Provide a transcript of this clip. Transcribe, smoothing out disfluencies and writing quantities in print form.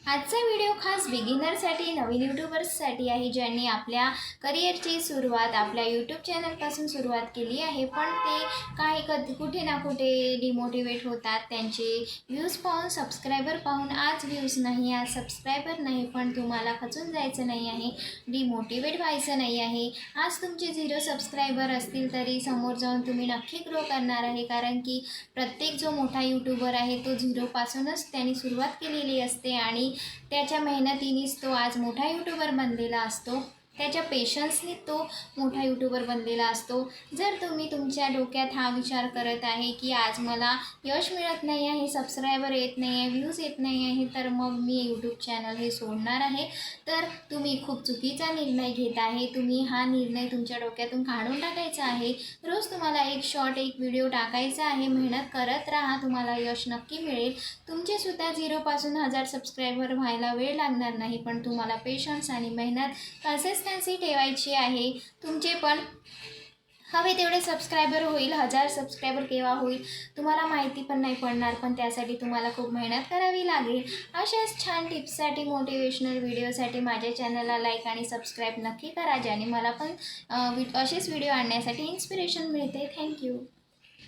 आजचा व्हिडिओ खास बिगिनरसाठी, नवीन यूट्यूबर्ससाठी आहे, ज्यांनी आपल्या करिअरची सुरुवात आपल्या यूट्यूब चॅनलपासून सुरुवात केली आहे, पण ते कुठे ना कुठे डिमोटिवेट होतात. त्यांचे व्ह्यूज पाहून, सबस्क्रायबर पाहून, आज व्ह्यूज नाही, आज सबस्क्रायबर नाही, पण तुम्हाला खचून जायचं नाही आहे, डिमोटिवेट व्हायचं नाही आहे. आज तुमचे 0 सबस्क्रायबर असतील तरी समोर जाऊन तुम्ही नक्की ग्रो करणार आहे, कारण की प्रत्येक जो मोठा यूट्यूबर आहे तो 0पासूनच त्यांनी सुरुवात केलेली असते आणि त्याच्या मेहनतीनेच तो आज मोठा यूट्यूबर बनलेला असतो. त्याच्या पेशन्सनी तो मोठा यूट्यूबर बनलेला असतो. जर तुम्ही तुमच्या डोक्यात हा विचार करत आहे की आज मला यश मिळत नाही आहे, सबस्क्रायबर येत नाही आहे, व्ह्यूज येत नाही आहे, तर मग मी यूट्यूब चॅनल हे सोडणार आहे, तर तुम्ही खूप चुकीचा निर्णय घेत आहे. तुम्ही हा निर्णय तुमच्या डोक्यातून काढून टाकायचा आहे. रोज तुम्हाला एक शॉर्ट, एक व्हिडिओ टाकायचा आहे. मेहनत करत राहा, तुम्हाला यश नक्की मिळेल. तुमचेसुद्धा 0पासून 1000 सबस्क्रायबर व्हायला वेळ लागणार नाही, पण तुम्हाला पेशन्स आणि मेहनत, कन्सिस्टन्सी ठेवायची आहे. तुमचे पण हवे तेवढे सबस्क्रायबर होईल. 1000 सबस्क्रायबर केव्हा होईल तुम्हाला माहिती पण नाही पडणार, पण त्यासाठी तुम्हाला खूप मेहनत करावी लागेल. अशाच छान टिप्ससाठी, मोटिवेशनल व्हिडिओसाठी माझ्या चॅनलला लाईक आणि सबस्क्राईब नक्की करा, ज्याने मला पण असेच व्हिडिओ आणण्यासाठी इन्स्पिरेशन मिळते. थँक्यू.